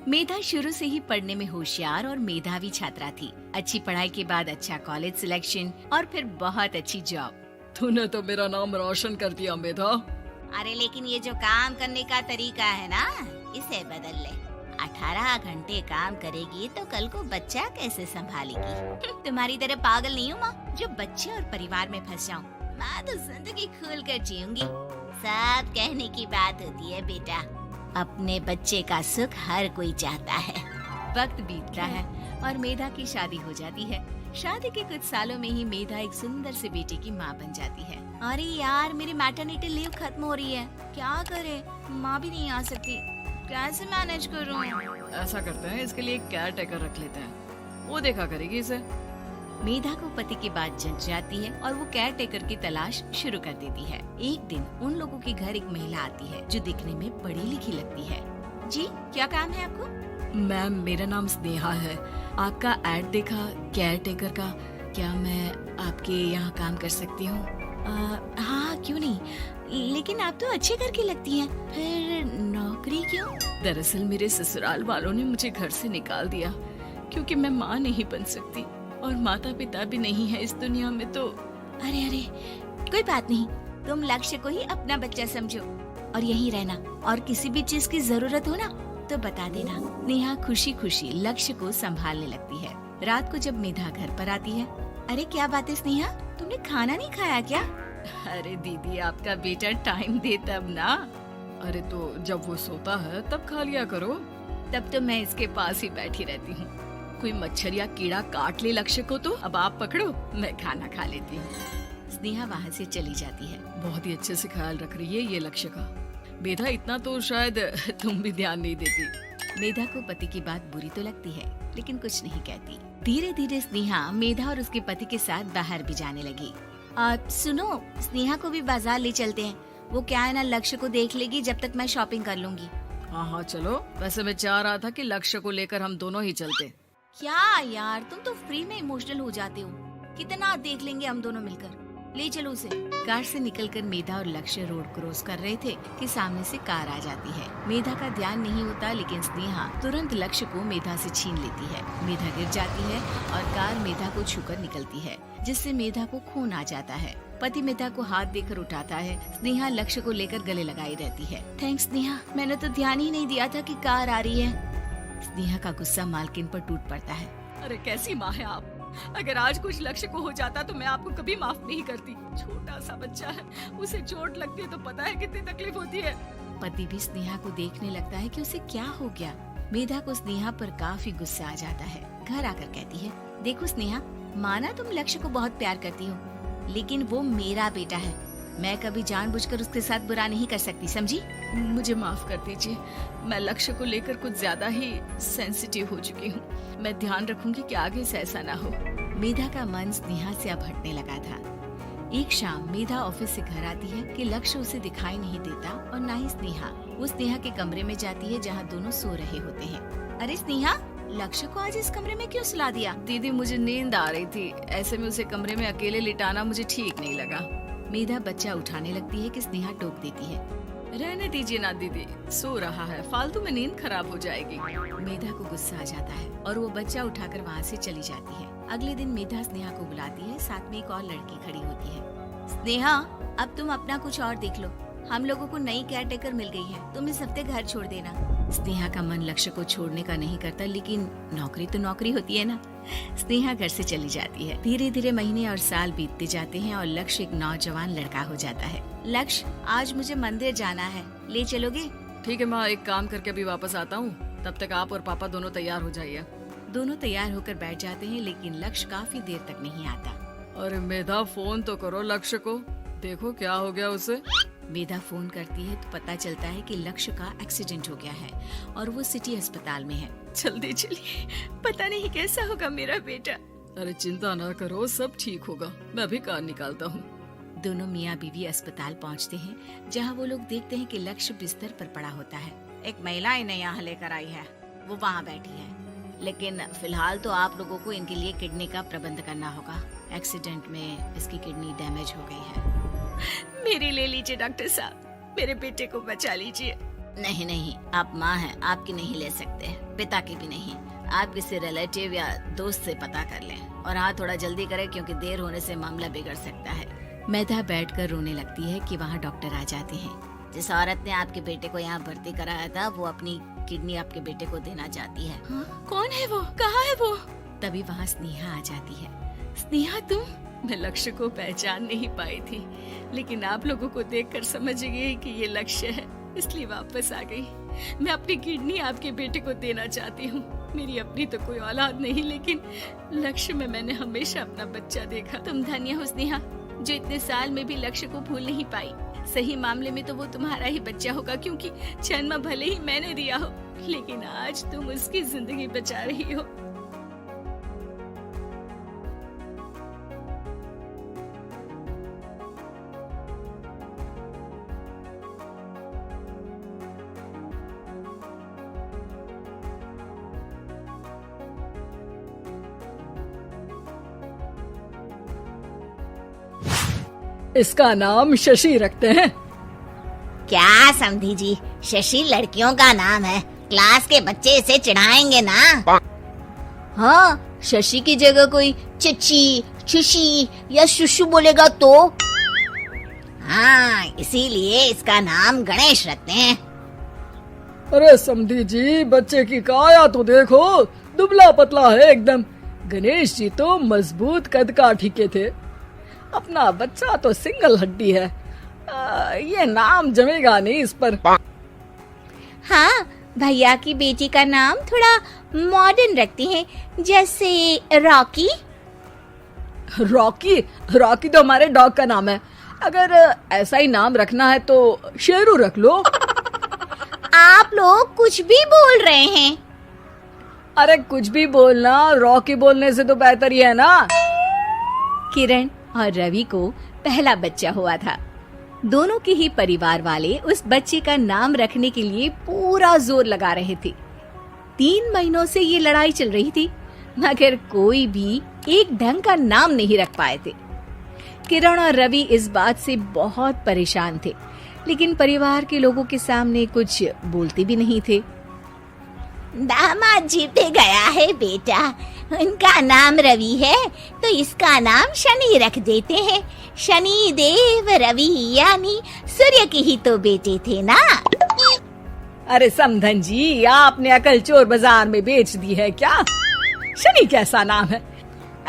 मेधा शुरू से ही पढ़ने में होशियार और मेधावी छात्रा थी। अच्छी पढ़ाई के बाद अच्छा कॉलेज सिलेक्शन और फिर बहुत अच्छी जॉब। तूने तो मेरा नाम रोशन कर दिया मेधा। अरे लेकिन ये जो काम करने का तरीका है ना, इसे बदल ले। 18 घंटे काम करेगी तो कल को बच्चा कैसे संभालेगी? तुम्हारी तरह पागल नहीं हूँ माँ, जो बच्चे और परिवार में फंस जाऊँ। मैं तो जिंदगी खुल कर जीऊंगी। सब कहने की बात होती है बेटा, अपने बच्चे का सुख हर कोई चाहता है। वक्त बीतता है और मेधा की शादी हो जाती है। शादी के कुछ सालों में ही मेधा एक सुंदर से बेटे की माँ बन जाती है। अरे यार, मेरी मैटरनिटी लीव खत्म हो रही है, क्या करे? माँ भी नहीं आ सकती, कैसे मैनेज करूँ? ऐसा करते हैं, इसके लिए एक केयर टेकर रख लेते हैं, वो देखा करेगी इसे। मेधा को पति की बात जच जाती है और वो केयर टेकर की तलाश शुरू कर देती है। एक दिन उन लोगों के घर एक महिला आती है जो दिखने में पढ़ी लिखी लगती है। जी, क्या काम है आपको? मैम, मेरा नाम स्नेहा है। आपका एड देखा केयर टेकर का, क्या मैं आपके यहाँ काम कर सकती हूँ? हाँ, क्यों नहीं, लेकिन आप तो अच्छे घर की लगती हैं, फिर नौकरी क्यों? दरअसल मेरे ससुराल वालों ने मुझे घर से निकाल दिया क्योंकि मैं माँ नहीं बन सकती और माता पिता भी नहीं है इस दुनिया में। तो अरे अरे, कोई बात नहीं, तुम लक्ष्य को ही अपना बच्चा समझो और यहीं रहना, और किसी भी चीज की जरूरत हो ना तो बता देना। नेहा खुशी खुशी लक्ष्य को संभालने लगती है। रात को जब मेधा घर पर आती है, अरे क्या बात है स्नेहा, तुमने खाना नहीं खाया क्या? अरे दीदी, आपका बेटा टाइम दे तब ना। अरे तो जब वो सोता है तब खा लिया करो। तब तो मैं इसके पास ही बैठी रहती हूँ। कोई मच्छर या कीड़ा काट ले लक्ष्य को तो अब आप पकड़ो, मैं खाना खा लेती हूँ। स्नेहा वहाँ से चली जाती है। बहुत ही अच्छे से ख्याल रख रही है ये लक्ष्य का। मेधा, इतना तो शायद तुम भी ध्यान नहीं देती। मेधा को पति की बात बुरी तो लगती है, लेकिन कुछ नहीं कहती। धीरे धीरे स्नेहा मेधा और उसके पति के साथ बाहर भी जाने लगी। सुनो, स्नेहा को भी बाजार ले चलते हैं। वो क्या है ना, लक्ष्य को देख लेगी जब तक मैं शॉपिंग कर लूंगी। हाँ हाँ चलो, वैसे मैं चाह रहा था कि लक्ष्य को लेकर हम दोनों ही चलते। क्या यार, तुम तो फ्री में इमोशनल हो जाते हो। कितना देख लेंगे हम दोनों मिलकर, ले चलो उसे। कार से निकलकर मेधा और लक्ष्य रोड क्रॉस कर रहे थे कि सामने से कार आ जाती है। मेधा का ध्यान नहीं होता, लेकिन स्नेहा तुरंत लक्ष्य को मेधा से छीन लेती है। मेधा गिर जाती है और कार मेधा को छूकर निकलती है, जिससे मेधा को खून आ जाता है। पति मेधा को हाथ देकर उठाता है। स्नेहा लक्ष्य को लेकर गले लगाई रहती है। थैंक्स स्नेहा, मैंने तो ध्यान ही नहीं दिया था कि कार आ रही है। स्नेहा का गुस्सा मालकिन पर टूट पड़ता है। अरे कैसी माँ है आप, अगर आज कुछ लक्ष्य को हो जाता तो मैं आपको कभी माफ नहीं करती। छोटा सा बच्चा है, उसे चोट लगती है तो पता है कितनी तकलीफ होती है। पति भी स्नेहा को देखने लगता है कि उसे क्या हो गया। मेधा को स्नेहा पर काफी गुस्सा आ जाता है। घर आकर कहती है, देखो स्नेहा, माना तुम लक्ष्य को बहुत प्यार करती हो, लेकिन वो मेरा बेटा है। मैं कभी जानबूझकर उसके साथ बुरा नहीं कर सकती, समझी? मुझे माफ कर दीजिए, मैं लक्ष्य को लेकर कुछ ज्यादा ही सेंसिटिव हो चुकी हूँ। मैं ध्यान रखूंगी कि आगे से ऐसा ना हो। मेधा का मन स्नेहा से अब हटने लगा था। एक शाम मेधा ऑफिस से घर आती है कि लक्ष्य उसे दिखाई नहीं देता और न ही स्नेहा। वो स्नेहा के कमरे में जाती है जहाँ दोनों सो रहे होते हैं। अरे स्नेहा, लक्ष्य को आज इस कमरे में क्यों सुला दिया? दीदी, मुझे नींद आ रही थी, ऐसे में उसे कमरे में अकेले लिटाना मुझे ठीक नहीं लगा। मेधा बच्चा उठाने लगती है कि स्नेहा टोक देती है। रहने दीजिए ना दीदी, सो रहा है, फालतू में नींद खराब हो जाएगी। मेधा को गुस्सा आ जाता है और वो बच्चा उठाकर वहाँ से चली जाती है। अगले दिन मेधा स्नेहा को बुलाती है, साथ में एक और लड़की खड़ी होती है। स्नेहा, अब तुम अपना कुछ और देख लो, हम लोगों को नई केयर टेकर मिल गई है, तुम इस हफ्ते घर छोड़ देना। स्नेहा का मन लक्ष्य को छोड़ने का नहीं करता, लेकिन नौकरी तो नौकरी होती है ना। स्नेहा घर से चली जाती है। धीरे धीरे महीने और साल बीतते जाते हैं और लक्ष्य एक नौजवान लड़का हो जाता है। लक्ष्य, आज मुझे मंदिर जाना है, ले चलोगे? ठीक है माँ, एक काम करके अभी वापस आता हूँ, तब तक आप और पापा दोनों तैयार हो जाइए। दोनों तैयार होकर बैठ जाते हैं, लेकिन लक्ष्य काफी देर तक नहीं आता। अरे मेधा, फोन तो करो लक्ष्य को, देखो क्या हो गया उसे। मेधा फोन करती है तो पता चलता है कि लक्ष्य का एक्सीडेंट हो गया है और वो सिटी अस्पताल में है। जल्दी चलिए, पता नहीं कैसा होगा मेरा बेटा। अरे चिंता ना करो, सब ठीक होगा, मैं अभी कार निकालता हूँ। दोनों मियाँ बीवी अस्पताल पहुँचते हैं, जहाँ वो लोग देखते हैं कि लक्ष्य बिस्तर पर पड़ा होता है। एक महिला इन्हें यहाँ लेकर आई है, वो वहाँ बैठी है, लेकिन फिलहाल तो आप लोगों को इनके लिए किडनी का प्रबंध करना होगा। एक्सीडेंट में इसकी किडनी डैमेज हो गई है। मेरी ले लीजिए डॉक्टर साहब, मेरे बेटे को बचा लीजिए। नहीं नहीं, आप माँ हैं, आपकी नहीं ले सकते, पिता की भी नहीं। आप किसी रिलेटिव या दोस्त से पता कर लें, और हाँ थोड़ा जल्दी करें क्योंकि देर होने से मामला बिगड़ सकता है। मेधा बैठकर रोने लगती है कि वहाँ डॉक्टर आ जाते हैं। जिस औरत ने आपके बेटे को यहाँ भर्ती कराया था वो अपनी किडनी आपके बेटे को देना चाहती है। कौन है वो? कहाँ है वो? तभी वहाँ स्नेहा आ जाती है। स्नेहा तुम? मैं लक्ष्य को पहचान नहीं पाई थी, लेकिन आप लोगों को देखकर समझ गई कि ये लक्ष्य है, इसलिए वापस आ गई। मैं अपनी किडनी आपके बेटे को देना चाहती हूँ। मेरी अपनी तो कोई औलाद नहीं, लेकिन लक्ष्य में मैंने हमेशा अपना बच्चा देखा। तुम धन्य हो स्नेहा, जो इतने साल में भी लक्ष्य को भूल नहीं पाई। सही मामले में तो वो तुम्हारा ही बच्चा होगा, क्योंकि जन्म भले ही मैंने दिया हो, लेकिन आज तुम उसकी जिंदगी बचा रही हो। इसका नाम शशि रखते हैं। क्या समधी जी, शशि लड़कियों का नाम है, क्लास के बच्चे इसे चिढ़ाएंगे ना। हाँ, शशि की जगह कोई चची, शुशी या शुशु बोलेगा तो। हाँ, इसीलिए इसका नाम गणेश रखते हैं। अरे समधी जी, बच्चे की काया तो देखो, दुबला पतला है एकदम। गणेश जी तो मजबूत कद काठी के थे, अपना बच्चा तो सिंगल हड्डी है। ये नाम जमेगा नहीं इस पर। हाँ, भैया की बेटी का नाम थोड़ा मॉडर्न रखते हैं, जैसे रॉकी। रॉकी? रॉकी तो हमारे डॉग का नाम है। अगर ऐसा ही नाम रखना है तो शेरू रख लो। आप लोग कुछ भी बोल रहे हैं। अरे कुछ भी बोलना रॉकी बोलने से तो बेहतर ही है ना। किरण और रवि को पहला बच्चा हुआ था। दोनों के ही परिवार वाले उस बच्चे का नाम रखने के लिए पूरा जोर लगा रहे थे। 3 महीनों से ये लड़ाई चल रही थी, मगर कोई भी एक ढंग का नाम नहीं रख पाए थे। किरण और रवि इस बात से बहुत परेशान थे, लेकिन परिवार के लोगों के सामने कुछ बोलते भी नहीं थे। दामाद जी पे गया है बेटा, उनका नाम रवि है तो इसका नाम शनि रख देते हैं। शनि देव रवि, यानी सूर्य के ही तो बेटे थे ना। अरे समधन जी, आपने अकल चोर बाजार में बेच दी है क्या? शनि कैसा नाम है?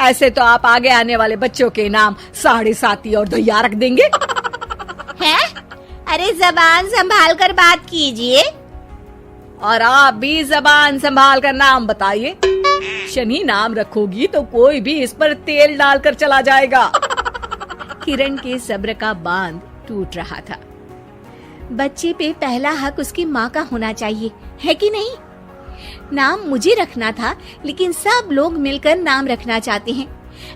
ऐसे तो आप आगे आने वाले बच्चों के नाम साढ़े साती और दैया रख देंगे। हैं? अरे जबान संभाल कर बात कीजिए। और आप भी जबान संभाल कर नाम बताइए। शनि नाम रखोगी तो कोई भी इस पर तेल डालकर चला जाएगा। किरण के सब्र का बांध टूट रहा था। बच्चे पे पहला हक उसकी माँ का होना चाहिए, है कि नहीं? नाम मुझे रखना था, लेकिन सब लोग मिलकर नाम रखना चाहते हैं।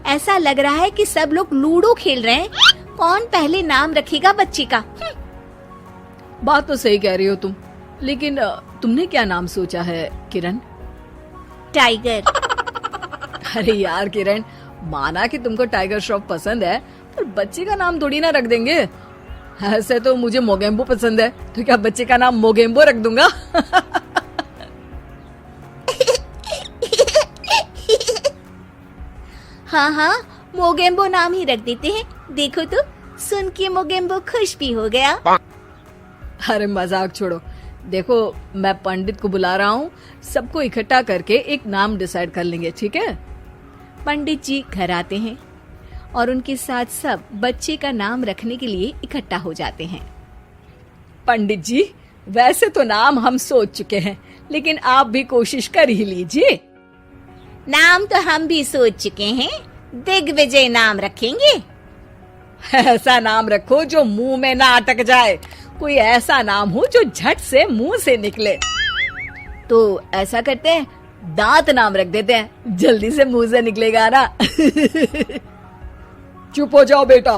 ऐसा लग रहा है कि सब लोग लूडो खेल रहे हैं, कौन पहले नाम रखेगा बच्चे का। बात तो सही कह रही हो तुम, लेकिन तुमने क्या नाम सोचा है किरण? टाइगर। अरे यार किरण, माना कि तुमको टाइगर श्रॉफ पसंद है, पर बच्चे का नाम थोड़ी ना रख देंगे। ऐसे तो मुझे मोगेम्बो पसंद है, तो क्या बच्चे का नाम मोगेम्बो रख दूंगा? हाँ, मोगेम्बो नाम ही रख देते हैं। देखो तो, सुन के मोगेम्बो खुश भी हो गया। अरे मजाक छोड़ो, देखो मैं पंडित को बुला रहा हूँ, सबको इकट्ठा करके एक नाम डिसाइड कर लेंगे, ठीक है? पंडित जी घर आते हैं और उनके साथ सब बच्चे का नाम रखने के लिए इकट्ठा हो जाते हैं। पंडित जी, वैसे तो नाम हम सोच चुके हैं, लेकिन आप भी कोशिश कर ही लीजिए। नाम तो हम भी सोच चुके हैं, दिग्विजय नाम रखेंगे। ऐसा नाम रखो जो मुंह में ना अटक जाए, कोई ऐसा नाम हो जो झट से मुंह से निकले। तो ऐसा करते हैं, दांत नाम रख देते हैं, जल्दी से मुंह से निकलेगा ना। चुप हो जाओ बेटा,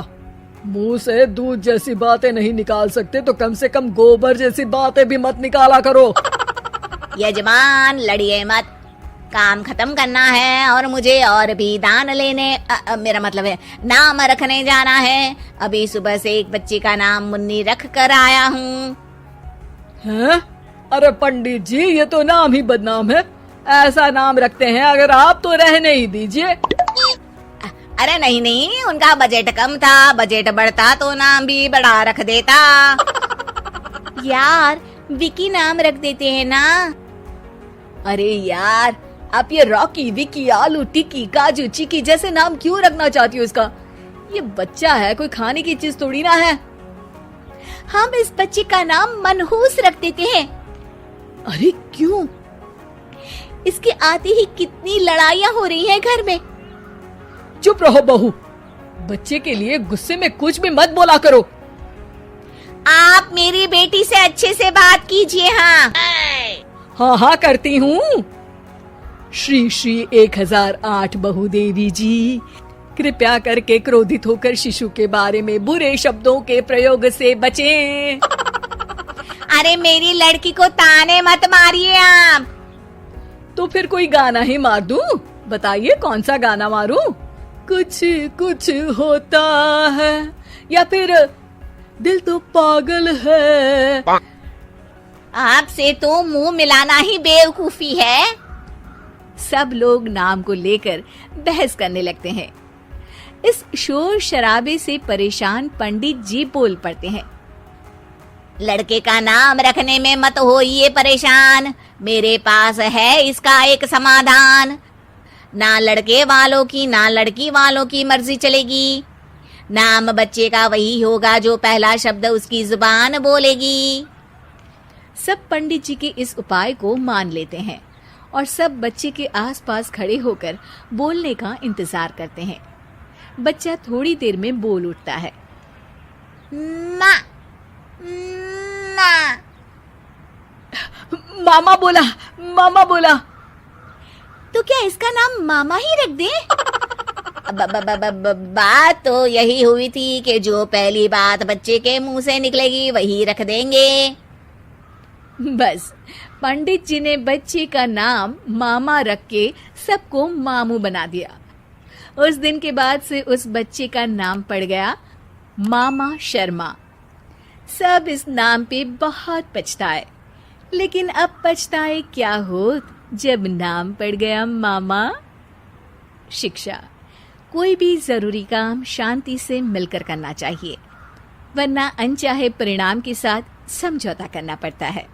मुंह से दूध जैसी बातें नहीं निकाल सकते तो कम से कम गोबर जैसी बातें भी मत निकाला करो। यजमान लड़िए मत, काम खत्म करना है और मुझे और भी दान लेने मेरा मतलब है नाम रखने जाना है। अभी सुबह से एक बच्चे का नाम मुन्नी रख कर आया हूँ। हैं? अरे पंडित जी, ये तो नाम ही बदनाम है। ऐसा नाम रखते हैं, अगर आप तो रहने ही दीजिए। अरे नहीं नहीं, उनका बजट कम था, बजट बढ़ता तो नाम भी बढ़ा रख देता। यार विकी नाम रख देते हैं ना। अरे यार, आप ये रॉकी, विकी, आलू टिक्की, काजू चिकी जैसे नाम क्यों रखना चाहती हो इसका? ये बच्चा है, कोई खाने की चीज थोड़ी ना है। हम इस बच्चे का नाम मनहूस रख देते हैं। अरे क्यों? इसके आते ही कितनी लड़ाइयाँ हो रही हैं घर में। चुप रहो बहू, बच्चे के लिए गुस्से में कुछ भी मत बोला करो। आप मेरी बेटी से अच्छे से बात कीजिए। हाँ हाँ हाँ करती हूँ। श्री श्री 1008 बहु देवी जी, कृपया करके क्रोधित होकर शिशु के बारे में बुरे शब्दों के प्रयोग से बचें। अरे मेरी लड़की को ताने मत मारिए आप। तो फिर कोई गाना ही मार दूं? बताइए कौन सा गाना मारूं? कुछ कुछ होता है, या फिर दिल तो पागल है। आपसे तो मुंह मिलाना ही बेवकूफी है। सब लोग नाम को लेकर बहस करने लगते हैं। इस शोर शराबे से परेशान पंडित जी बोल पड़ते हैं। लड़के का नाम रखने में मत होइए परेशान, मेरे पास है इसका एक समाधान। ना लड़के वालों की ना लड़की वालों की मर्जी चलेगी। नाम बच्चे का वही होगा जो पहला शब्द उसकी जुबान बोलेगी। सब पंडित जी के इस उपाय को मान लेते हैं और सब बच्चे के आसपास खड़े होकर बोलने का इंतजार करते हैं। बच्चा थोड़ी देर में बोल उठता है। माँ माँ। मामा बोला, मामा बोला। तो क्या इसका नाम मामा ही रख दे? बात तो यही हुई थी कि जो पहली बात बच्चे के मुंह से निकलेगी वही रख देंगे। बस पंडित जी ने बच्चे का नाम मामा रख के सबको मामू बना दिया। उस दिन के बाद से उस बच्चे का नाम पड़ गया मामा शर्मा। सब इस नाम पे बहुत पछताए, लेकिन अब पछताए क्या हो जब नाम पड़ गया मामा। शिक्षा: कोई भी जरूरी काम शांति से मिलकर करना चाहिए, वरना अनचाहे परिणाम के साथ समझौता करना पड़ता है।